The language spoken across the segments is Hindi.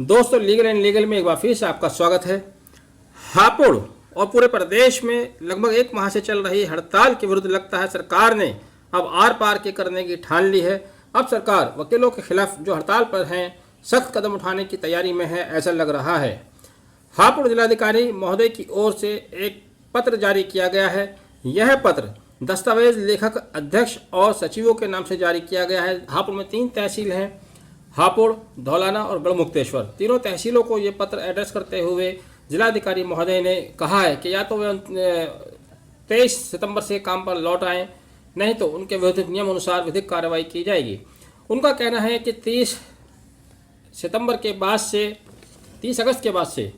दोस्तों, लीगल एंड लीगल में एक बार फिर से आपका स्वागत है। हापुड़ और पूरे प्रदेश में लगभग एक माह से चल रही हड़ताल के विरुद्ध लगता है सरकार ने अब आर पार के करने की ठान ली है। अब सरकार वकीलों के खिलाफ जो हड़ताल पर हैं सख्त कदम उठाने की तैयारी में है, ऐसा लग रहा है। हापुड़ जिलाधिकारी महोदय की ओर से एक पत्र जारी किया गया है। यह पत्र दस्तावेज लेखक, अध्यक्ष और सचिवों के नाम से जारी किया गया है। हापुड़ में 3 तहसील हैं, हापुड़, धौलाना और गढ़मुक्तेश्वर। तीनों तहसीलों को ये पत्र एड्रेस करते हुए जिलाधिकारी महोदय ने कहा है कि या तो वे 23 सितंबर से काम पर लौट आएँ, नहीं तो उनके विरुद्ध नियम अनुसार विधिक कार्रवाई की जाएगी। उनका कहना है कि 30 सितंबर के बाद से 30 अगस्त के बाद से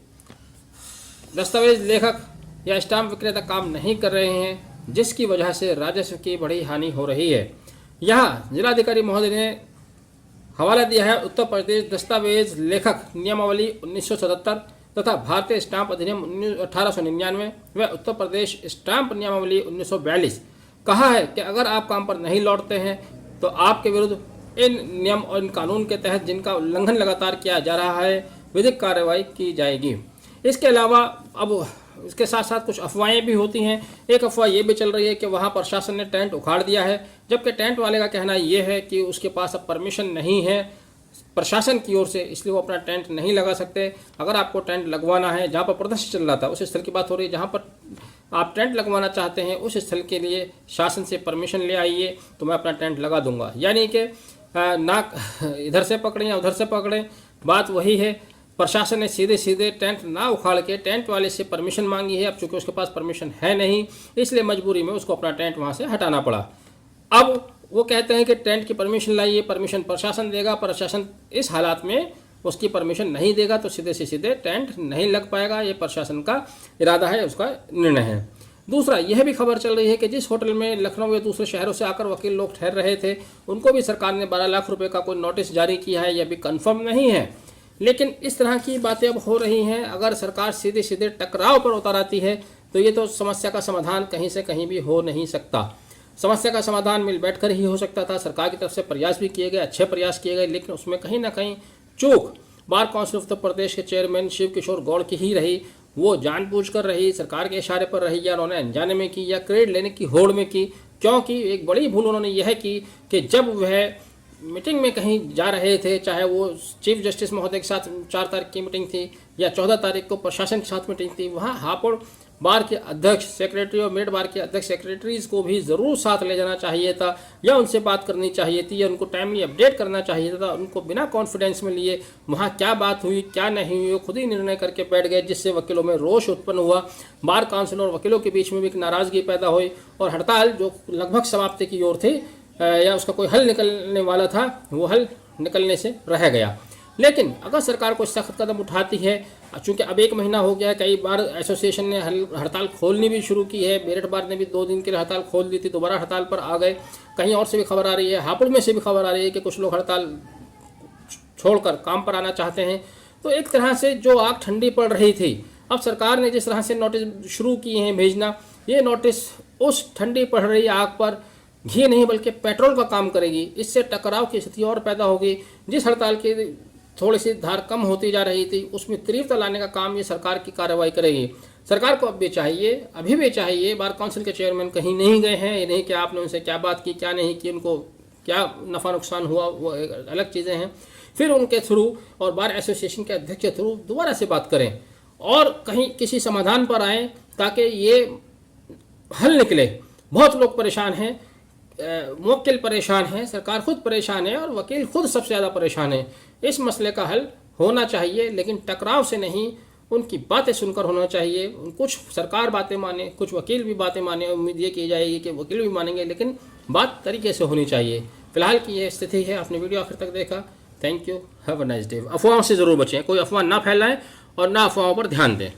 दस्तावेज लेखक या स्टाम्प विक्रेता काम नहीं कर रहे हैं, जिसकी वजह से राजस्व की बड़ी हानि हो रही है। यहाँ जिलाधिकारी महोदय ने हवाला दिया है उत्तर प्रदेश दस्तावेज लेखक नियमावली 1977 तथा भारतीय स्टाम्प अधिनियम 1899 व उत्तर प्रदेश स्टाम्प नियमावली 1942। कहा है कि अगर आप काम पर नहीं लौटते हैं तो आपके विरुद्ध इन नियम और इन कानून के तहत जिनका उल्लंघन लगातार किया जा रहा है विधिक कार्रवाई की जाएगी। इसके अलावा अब इसके साथ साथ कुछ अफवाहें भी होती हैं। एक अफवाह ये भी चल रही है कि वहाँ प्रशासन ने टेंट उखाड़ दिया है, जबकि टेंट वाले का कहना ये है कि उसके पास अब परमिशन नहीं है प्रशासन की ओर से, इसलिए वो अपना टेंट नहीं लगा सकते। अगर आपको टेंट लगवाना है, जहाँ पर प्रदर्शन चल रहा था उस स्थल की बात हो रही है, जहाँ पर आप टेंट लगवाना चाहते हैं उस स्थल के लिए शासन से परमिशन ले आइए तो मैं अपना टेंट लगा दूंगा। यानी कि नाक इधर से पकड़ें या उधर से पकड़ें, बात वही है। प्रशासन ने सीधे सीधे टेंट ना उखाड़ के टेंट वाले से परमिशन मांगी है। अब चूंकि उसके पास परमिशन है नहीं, इसलिए मजबूरी में उसको अपना टेंट वहाँ से हटाना पड़ा। अब वो कहते हैं कि टेंट की परमिशन लाइए, परमिशन प्रशासन देगा। प्रशासन इस हालात में उसकी परमिशन नहीं देगा तो सीधे से सीधे टेंट नहीं लग पाएगा। ये प्रशासन का इरादा है, उसका निर्णय है। दूसरा, यह भी खबर चल रही है कि जिस होटल में लखनऊ या दूसरे शहरों से आकर वकील लोग ठहर रहे थे, उनको भी सरकार ने 12 लाख रुपए का कोई नोटिस जारी किया है। यह भी कन्फर्म नहीं है, लेकिन इस तरह की बातें अब हो रही हैं। अगर सरकार सीधे सीधे टकराव पर उतर आती है तो ये तो समस्या का समाधान कहीं से कहीं भी हो नहीं सकता। समस्या का समाधान मिल बैठकर ही हो सकता था। सरकार की तरफ से प्रयास भी किए गए, अच्छे प्रयास किए गए, लेकिन उसमें कहीं ना कहीं चूक बार काउंसिल उत्तर प्रदेश के चेयरमैन शिव किशोर गौड़ की ही रही। वो जानबूझकर रही, सरकार के इशारे पर रही, या उन्होंने अनजाने में की या क्रेडिट लेने की होड़ में की। क्योंकि एक बड़ी भूल उन्होंने यह की कि जब वह मीटिंग में कहीं जा रहे थे, चाहे वो चीफ जस्टिस महोदय के साथ 4 तारीख की मीटिंग थी या 14 तारीख को प्रशासन के साथ मीटिंग थी, वहाँ हापुड़ बार के अध्यक्ष सेक्रेटरी और मेड बार के अध्यक्ष सेक्रेटरीज को भी ज़रूर साथ ले जाना चाहिए था, या उनसे बात करनी चाहिए थी, या उनको टाइमली अपडेट करना चाहिए था। उनको बिना कॉन्फिडेंस में लिए वहाँ क्या बात हुई क्या नहीं हुई खुद ही निर्णय करके बैठ गए, जिससे वकीलों में रोष उत्पन्न हुआ। बार काउंसिल और वकीलों के बीच में भी एक नाराज़गी पैदा हुई और हड़ताल जो लगभग समाप्ति की ओर थी या उसका कोई हल निकलने वाला था, वो हल निकलने से रह गया। लेकिन अगर सरकार कोई सख्त कदम उठाती है, चूँकि अब 1 महीना हो गया है, कई बार एसोसिएशन ने हड़ताल खोलनी भी शुरू की है। मेरठ बार ने भी 2 दिन के लिए हड़ताल खोल दी थी, दोबारा हड़ताल पर आ गए। कहीं और से भी खबर आ रही है, हापुड़ में से भी खबर आ रही है कि कुछ लोग हड़ताल छोड़कर काम पर आना चाहते हैं। तो एक तरह से जो आग ठंडी पड़ रही थी, अब सरकार ने जिस तरह से नोटिस शुरू किए हैं भेजना, ये नोटिस उस ठंडी पड़ रही आग पर घी नहीं बल्कि पेट्रोल का काम करेगी। इससे टकराव की स्थिति और पैदा होगी। जिस हड़ताल की थोड़ी सी धार कम होती जा रही थी, उसमें तीव्रता लाने का काम ये सरकार की कार्रवाई करेगी। सरकार को अब भी चाहिए, अभी भी चाहिए, बार काउंसिल के चेयरमैन कहीं नहीं गए हैं, ये नहीं कि आपने उनसे क्या बात की क्या नहीं की, उनको क्या नफ़ा नुकसान हुआ, वो अलग चीज़ें हैं। फिर उनके थ्रू और बार एसोसिएशन के अध्यक्ष के थ्रू दोबारा से बात करें और कहीं किसी समाधान पर आएँ ताकि ये हल निकले। बहुत लोग परेशान हैं, मुवक्किल परेशान हैं, सरकार खुद परेशान है और वकील खुद सबसे ज़्यादा परेशान है। इस मसले का हल होना चाहिए, लेकिन टकराव से नहीं, उनकी बातें सुनकर होना चाहिए। कुछ सरकार बातें माने, कुछ वकील भी बातें माने। उम्मीद ये की जाएगी कि वकील भी मानेंगे, लेकिन बात तरीके से होनी चाहिए। फिलहाल की ये स्थिति है। आपने वीडियो आखिर तक देखा, thank you, have a nice day. अफवाहों से ज़रूर बचें, कोई अफवाह ना फैलाएं और ना अफवाहों पर ध्यान दें।